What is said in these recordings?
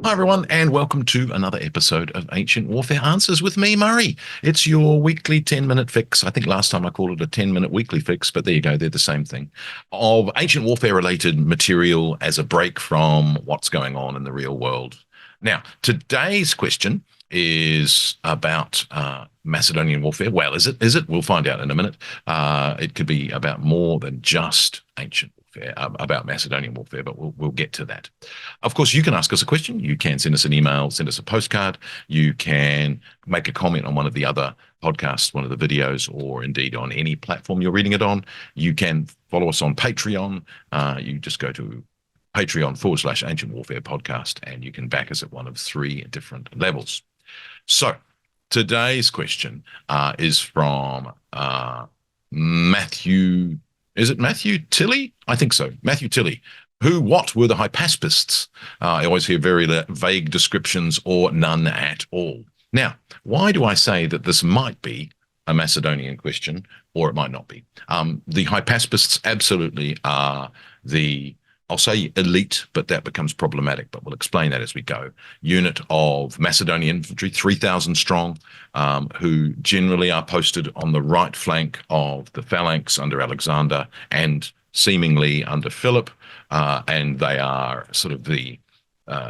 Hi, everyone, and welcome to another episode of Ancient Warfare Answers with me, Murray. It's your weekly 10-minute fix. I think last time I called it a 10-minute weekly fix, but there you go, they're the same thing. Of ancient warfare-related material as a break from what's going on in the real world. Now, today's question is about Macedonian warfare. Well, is it? Is it? We'll find out in a minute. It could be about more than just ancient warfare, about Macedonian warfare, but we'll get to that. Of course, you can ask us a question. You can send us an email, send us a postcard. You can make a comment on one of the other podcasts, one of the videos, or indeed on any platform you're reading it on. You can follow us on Patreon. You just go to Patreon/Ancient Warfare Podcast, and you can back us at one of three different levels. So today's question is from Matthew. Is it Matthew Tilley? I think so. Matthew Tilley. What were the Hypaspists? I always hear very vague descriptions or none at all. Now, why do I say that this might be a Macedonian question, or it might not be? The Hypaspists absolutely are I'll say elite, but that becomes problematic, but we'll explain that as we go. Unit of Macedonian infantry, 3,000 strong, who generally are posted on the right flank of the phalanx under Alexander and seemingly under Philip, and they are sort of the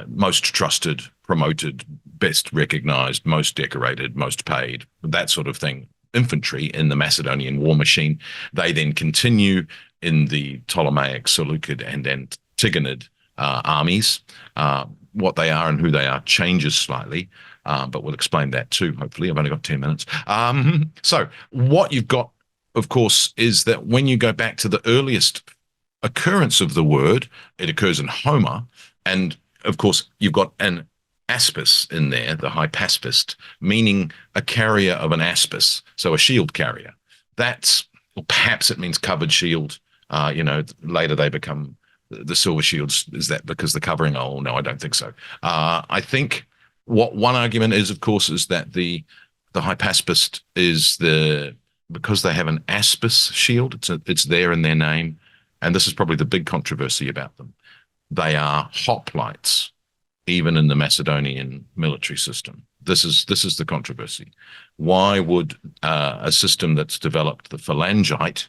most trusted, promoted, best recognized, most decorated, most paid, that sort of thing, infantry in the Macedonian war machine. They then continue in the Ptolemaic, Seleucid, and Antigonid armies. What they are and who they are changes slightly, but we'll explain that too, hopefully. I've only got 10 minutes. So what you've got, of course, is that when you go back to the earliest occurrence of the word, it occurs in Homer, and of course, you've got an aspis in there, the hypaspist, meaning a carrier of an aspis, so a shield carrier. Or perhaps it means covered shield. Later they become the silver shields. Is that because the covering? Oh, no, I don't think so. I think what one argument is, of course, is that the hypaspist is because they have an aspis shield. It's there in their name, and this is probably the big controversy about them. They are hoplites, even in the Macedonian military system. This is the controversy. Why would a system that's developed the phalangite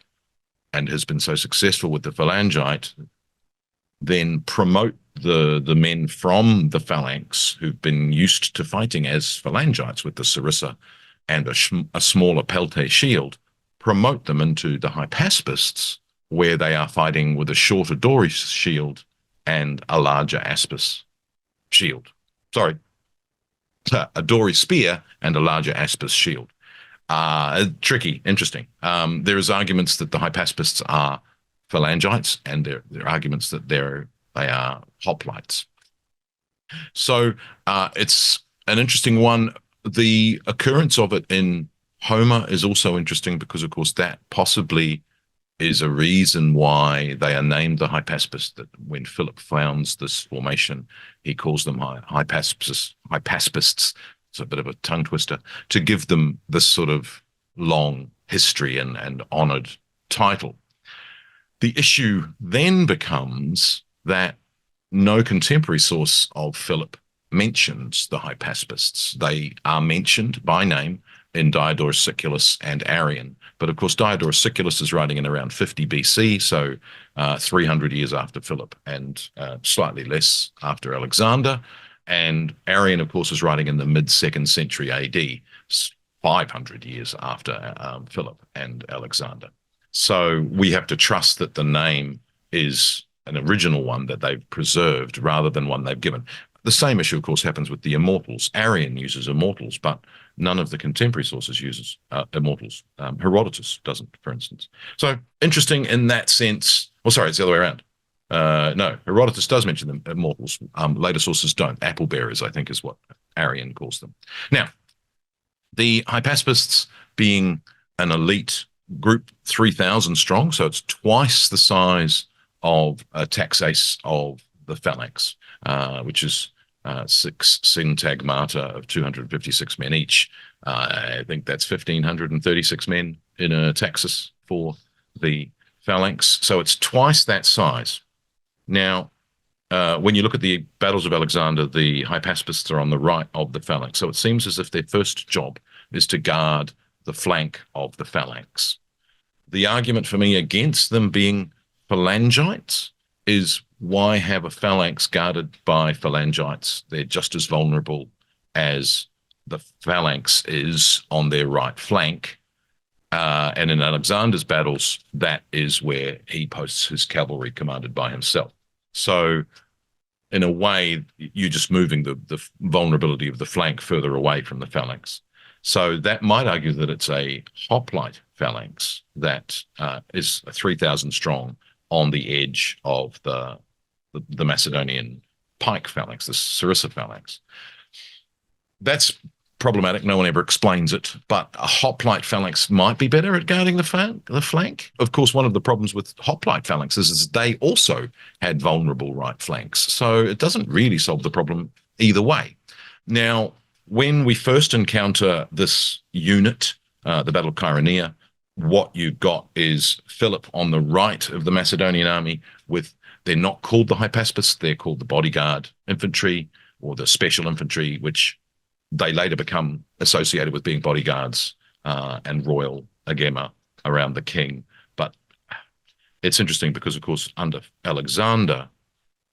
and has been so successful with the phalangite then promote the men from the phalanx who've been used to fighting as phalangites with the sarissa and a smaller pelte shield, promote them into the hypaspists, where they are fighting with a shorter doris shield and a larger aspis shield. Sorry, a dory spear and a larger aspis shield. Tricky, interesting. There is arguments that the hypaspists are phalangites, and there are arguments that they are hoplites. So it's an interesting one. The occurrence of it in Homer is also interesting because, of course, that possibly is a reason why they are named the Hypaspists, that when Philip founds this formation, he calls them Hypaspists. It's a bit of a tongue twister, to give them this sort of long history and honored title. The issue then becomes that no contemporary source of Philip mentions the Hypaspists. They are mentioned by name in Diodorus Siculus and Arrian. But of course, Diodorus Siculus is writing in around 50 BC, so 300 years after Philip, and slightly less after Alexander. And Arrian, of course, is writing in the mid-2nd century AD, 500 years after Philip and Alexander. So we have to trust that the name is an original one that they've preserved rather than one they've given. The same issue, of course, happens with the immortals. Arrian uses immortals, but none of the contemporary sources uses immortals. Herodotus doesn't, for instance. So interesting in that sense. Well, sorry, it's the other way around. No, Herodotus does mention them, immortals. Later sources don't. Apple bearers, I think, is what Arrian calls them. Now, the Hypaspists being an elite group, 3,000 strong, so it's twice the size of a taxace of the phalanx, which is 6 syntagmata of 256 men each. I think that's 1,536 men in a taxis for the phalanx. So it's twice that size. Now, when you look at the battles of Alexander, the Hypaspists are on the right of the phalanx. So it seems as if their first job is to guard the flank of the phalanx. The argument for me against them being phalangites is, why have a phalanx guarded by phalangites? They're just as vulnerable as the phalanx is on their right flank. And in Alexander's battles, that is where he posts his cavalry commanded by himself. So in a way, you're just moving the vulnerability of the flank further away from the phalanx. So that might argue that it's a hoplite phalanx that is 3,000 strong on the edge of the Macedonian pike phalanx, the Sarissa phalanx. That's problematic. No one ever explains it, but a hoplite phalanx might be better at guarding the flank. Of course, one of the problems with hoplite phalanxes is they also had vulnerable right flanks. So it doesn't really solve the problem either way. Now, when we first encounter this unit, the Battle of Chaeronea, what you've got is Philip on the right of the Macedonian army with, they're not called the Hypaspists, they're called the bodyguard infantry or the special infantry, which they later become associated with being bodyguards and royal agema around the king. But it's interesting because, of course, under Alexander,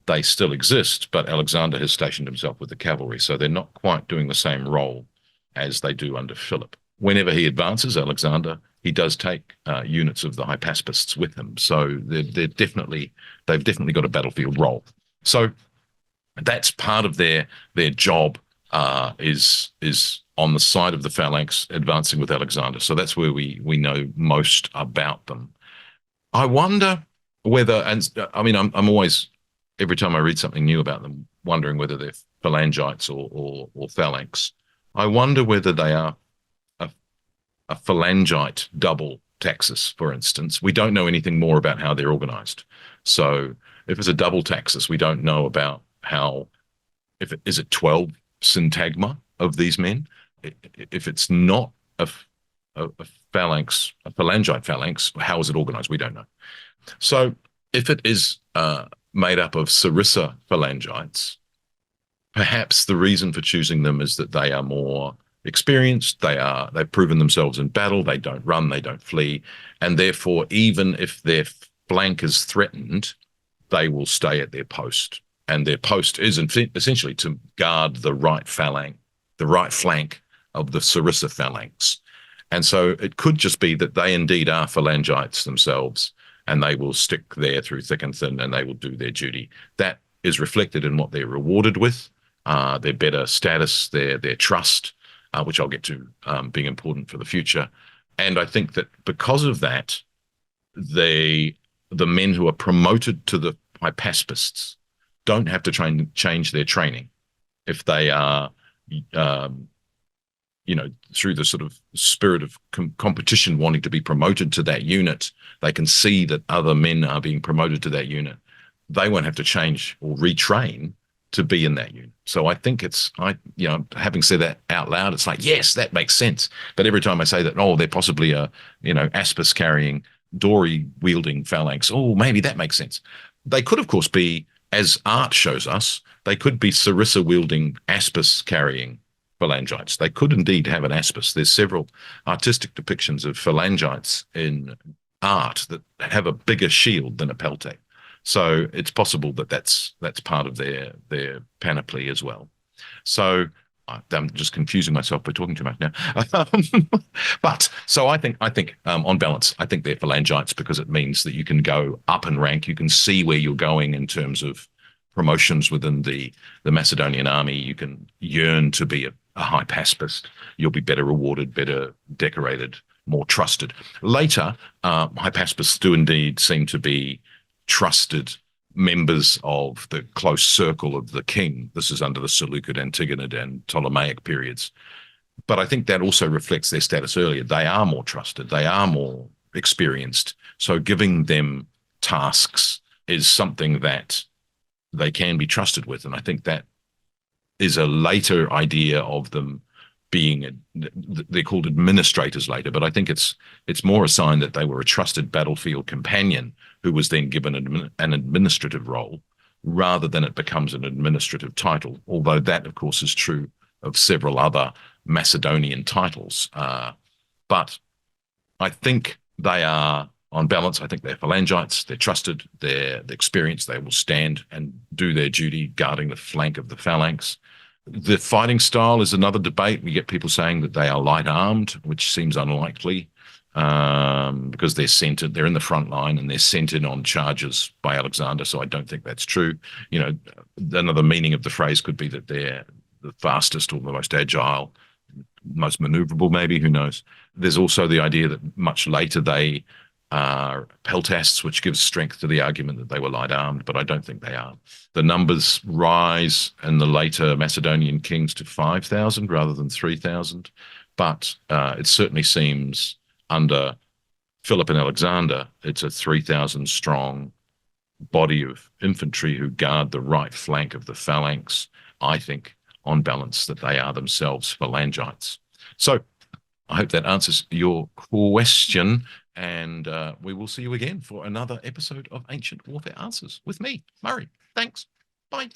they still exist, but Alexander has stationed himself with the cavalry, so they're not quite doing the same role as they do under Philip. Whenever he advances, Alexander, he does take units of the Hypaspists with him, so they've definitely got a battlefield role. So that's part of their job. Is on the side of the phalanx advancing with Alexander. So that's where we know most about them. I wonder whether, and I mean, I'm always, every time I read something new about them, wondering whether they're phalangites or phalanx. I wonder whether they are a phalangite double taxis, for instance. We don't know anything more about how they're organized. So if it's a double taxis, we don't know about how, is it 12 syntagma of these men? If it's not a phalanx, a phalangite phalanx, how is it organized? We don't know. So if it is made up of Sarissa phalangites, perhaps the reason for choosing them is that they are more experienced, they've proven themselves in battle, they don't run, they don't flee, and therefore even if their flank is threatened, they will stay at their post. And their post is essentially to guard the right flank of the Sarissa phalanx. And so it could just be that they indeed are phalangites themselves, and they will stick there through thick and thin, and they will do their duty. That is reflected in what they're rewarded with, their better status, their trust, which I'll get to being important for the future. And I think that because of that, the men who are promoted to the Hypaspists don't have to change their training if they are, through the sort of spirit of competition, wanting to be promoted to that unit. They can see that other men are being promoted to that unit. They won't have to change or retrain to be in that unit. So I think having said that out loud, it's like, yes, that makes sense. But every time I say that, they're possibly a, aspis carrying, dory wielding phalanx, maybe that makes sense. They could, of course, be, as art shows us, they could be Sarissa wielding, aspis carrying phalangites. They could indeed have an aspis. There's several artistic depictions of phalangites in art that have a bigger shield than a peltate. So it's possible that that's part of their panoply as well. So I'm just confusing myself by talking too much now. But so I think on balance, I think they're phalangites because it means that you can go up in rank. You can see where you're going in terms of promotions within the Macedonian army. You can yearn to be a Hypaspist. You'll be better rewarded, better decorated, more trusted. Later, Hypaspists do indeed seem to be trusted members of the close circle of the king. This is under the Seleucid, Antigonid, and Ptolemaic periods. But I think that also reflects their status earlier. They are more trusted. They are more experienced. So giving them tasks is something that they can be trusted with. And I think that is a later idea of them being, they're called administrators later, but I think it's more a sign that they were a trusted battlefield companion who was then given an administrative role rather than it becomes an administrative title, although that, of course, is true of several other Macedonian titles. But I think they are, on balance, I think they're phalangites, they're trusted, they're experienced, they will stand and do their duty guarding the flank of the phalanx. The fighting style is another debate. We get people saying that they are light armed, which seems unlikely because they're centered, they're in the front line and they're centered on charges by Alexander. So I don't think that's true. Another meaning of the phrase could be that they're the fastest or the most agile, most maneuverable, maybe, who knows. There's also the idea that much later they are peltasts, which gives strength to the argument that they were light armed, but I don't think they are. The numbers rise in the later Macedonian kings to 5,000 rather than 3,000, but it certainly seems under Philip and Alexander, it's a 3,000 strong body of infantry who guard the right flank of the phalanx. I think, on balance, that they are themselves phalangites. So I hope that answers your question, and we will see you again for another episode of Ancient Warfare Answers with me, Murray. Thanks. Bye.